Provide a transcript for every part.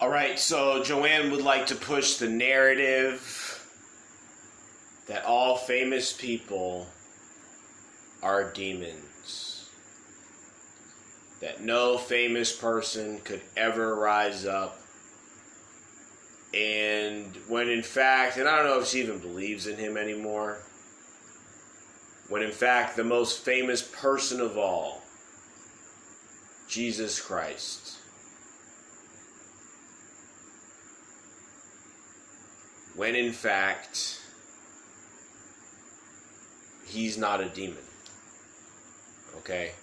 All right, so Joanne would like to push the narrative that all famous people are demons. That no famous person could ever rise up. And when in fact, and I don't know if she even believes in him anymore, when in fact the most famous person of all, Jesus Christ, when in fact he's not a demon, okay?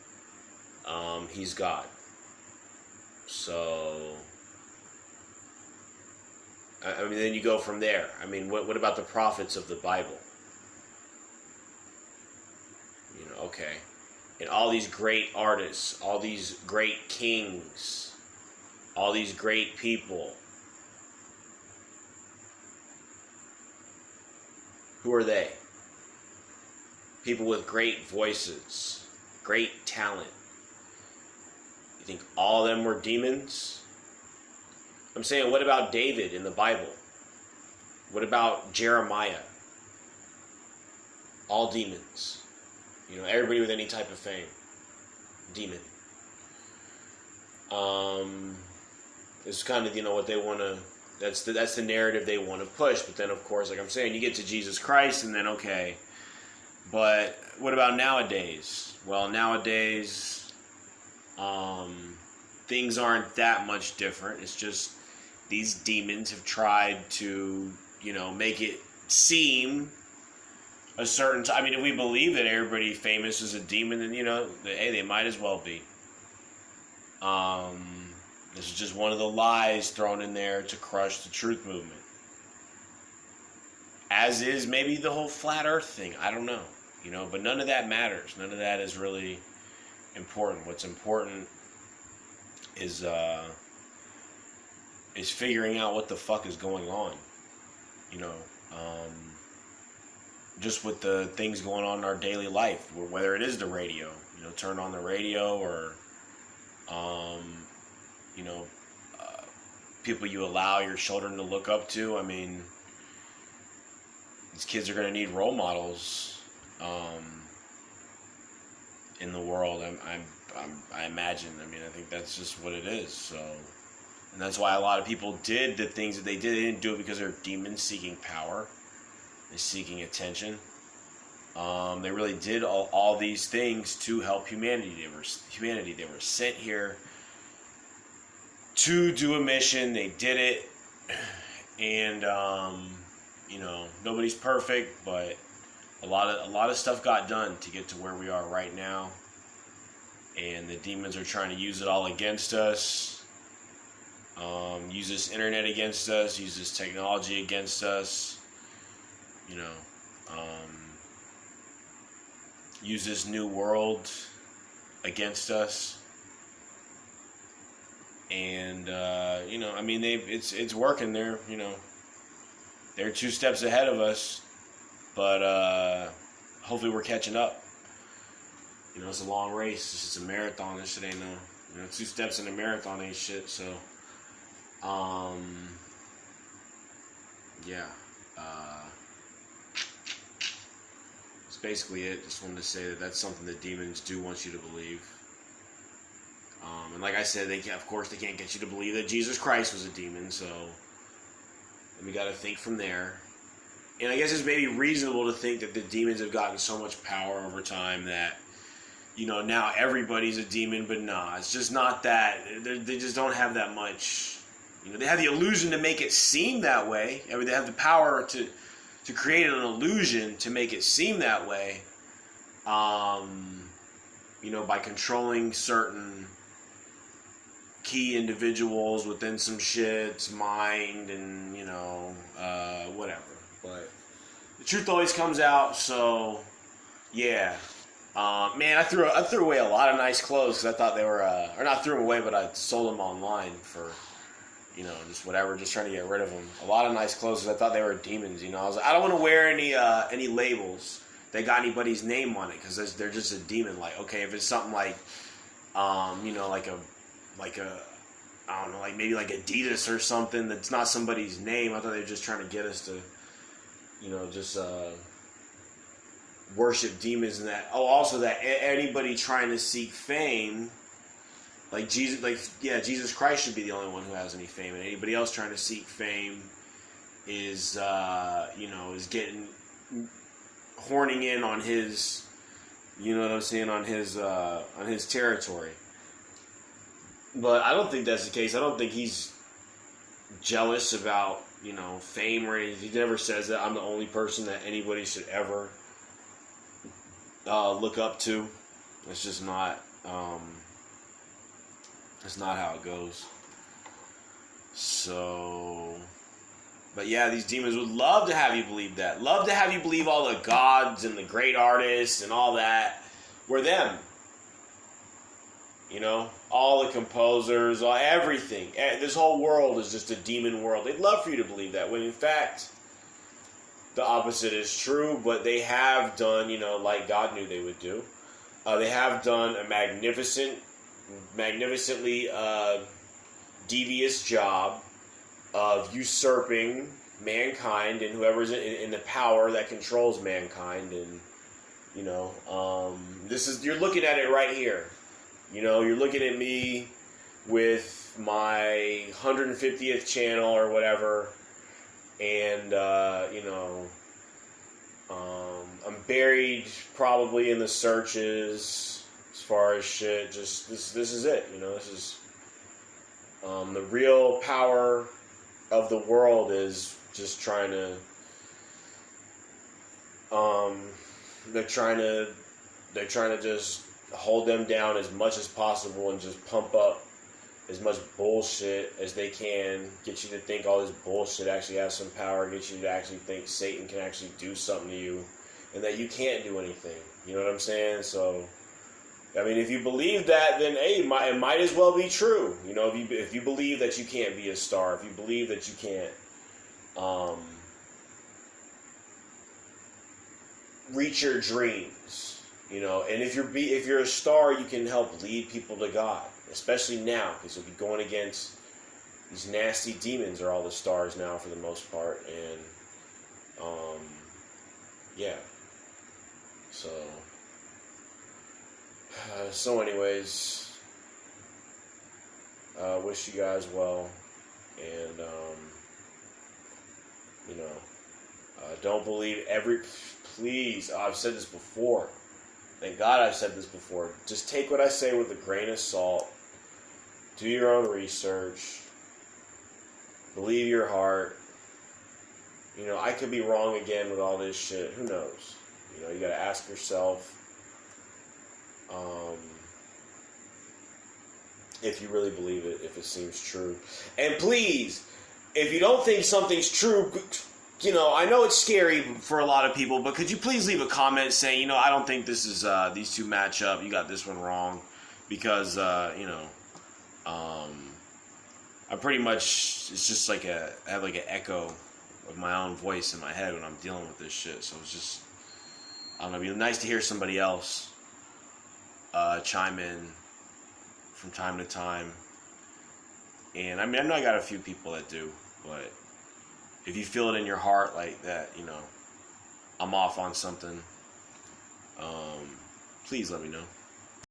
He's God. So, I mean, then you go from there. I mean, what about the prophets of the Bible? You know, okay. And all these great artists, all these great kings, all these great people. Who are they? People with great voices, great talent. You think all of them were demons? I'm saying, what about David in the Bible? What about Jeremiah? All demons. You know, everybody with any type of fame. Demon. It's kind of, you know, what they want to, that's the narrative they want to push. But then, of course, like I'm saying, you get to Jesus Christ and then, okay. But what about nowadays? Well, nowadays, things aren't that much different. It's just these demons have tried to, you know, make it seem a certain I mean, if we believe that everybody famous is a demon, then, you know, hey, they might as well be. This is just one of the lies thrown in there to crush the truth movement. As is maybe the whole flat earth thing. I don't know. You know, but none of that matters. None of that is really important. What's important is figuring out what the fuck is going on. You know, just with the things going on in our daily life, whether it is the radio, you know, turn on the radio, or, you know, people you allow your children to look up to. I mean, these kids are going to need role models in the world. I imagine. I mean, I think that's just what it is. So, and that's why a lot of people did the things that they did. They didn't do it because they're demons seeking power and seeking attention. They really did all these things to help humanity. They were sent here to do a mission. They did it, and you know, nobody's perfect, but a lot of stuff got done to get to where we are right now. And the demons are trying to use it all against us. Use this internet against us. Use this technology against us. You know, use this new world against us. And you know, I mean, it's working. They're, you know, they're 2 steps ahead of us, but hopefully we're catching up. You know, it's a long race. It's just a marathon. This shit ain't no, you know, 2 steps in a marathon ain't shit. So, yeah, that's basically it. Just wanted to say that that's something that demons do want you to believe. And like I said, of course they can't get you to believe that Jesus Christ was a demon. So, and we got to think from there. And I guess it's maybe reasonable to think that the demons have gotten so much power over time that, you know, now everybody's a demon, but nah, it's just not that. They just don't have that much. You know, they have the illusion to make it seem that way. I mean, they have the power to create an illusion to make it seem that way. You know, by controlling certain key individuals within some shit's mind, and, you know, whatever. But the truth always comes out. So, yeah. Man, I threw away a lot of nice clothes because I thought they were, or not threw them away, but I sold them online for, you know, just whatever, just trying to get rid of them. A lot of nice clothes because I thought they were demons, you know. I was like, I don't want to wear any labels that got anybody's name on it because they're just a demon. Like, okay, if it's something like, you know, like a I don't know, like maybe like Adidas or something that's not somebody's name. I thought they were just trying to get us to, just worship demons and that. Oh, also that anybody trying to seek fame, like Jesus Christ should be the only one who has any fame, and anybody else trying to seek fame is, is getting horning in on his, on his territory. But I don't think that's the case. I don't think he's jealous about, fame or anything. He never says that I'm the only person that anybody should ever look up to. It's just not, it's not how it goes. So, but yeah, these demons would love to have you believe that. Love to have you believe all the gods and the great artists and all that were them. All the composers, everything. This whole world is just a demon world. They'd love for you to believe that, when in fact, the opposite is true, but they have done, like God knew they would do. They have done a magnificently devious job of usurping mankind and whoever's in the power that controls mankind. And, you're looking at it right here. You're looking at me with my 150th channel or whatever, and, I'm buried probably in the searches as far as shit. Just, this is it, this is, the real power of the world is just trying to, they're trying to just hold them down as much as possible and just pump up as much bullshit as they can, get you to think all this bullshit actually has some power, get you to actually think Satan can actually do something to you, and that you can't do anything. You know what I'm saying? So, I mean, if you believe that, then hey, it might as well be true. If you believe that you can't be a star, if you believe that you can't reach your dreams. And if you're a star, you can help lead people to God, especially now, because you'll be going against these nasty demons. Are all the stars now for the most part, and yeah. So anyways, wish you guys well, and don't believe please. I've said this before. Thank God I've said this before. Just take what I say with a grain of salt. Do your own research. Believe your heart. I could be wrong again with all this shit. Who knows? You got to ask yourself if you really believe it, if it seems true. And please, if you don't think something's true, I know it's scary for a lot of people, but could you please leave a comment saying, I don't think this is, these two match up. You got this one wrong. Because, I pretty much, it's just like I have like an echo of my own voice in my head when I'm dealing with this shit. So it's just, I don't know, it'd be nice to hear somebody else chime in from time to time. And I know I got a few people that do, but if you feel it in your heart like that, I'm off on something, please let me know.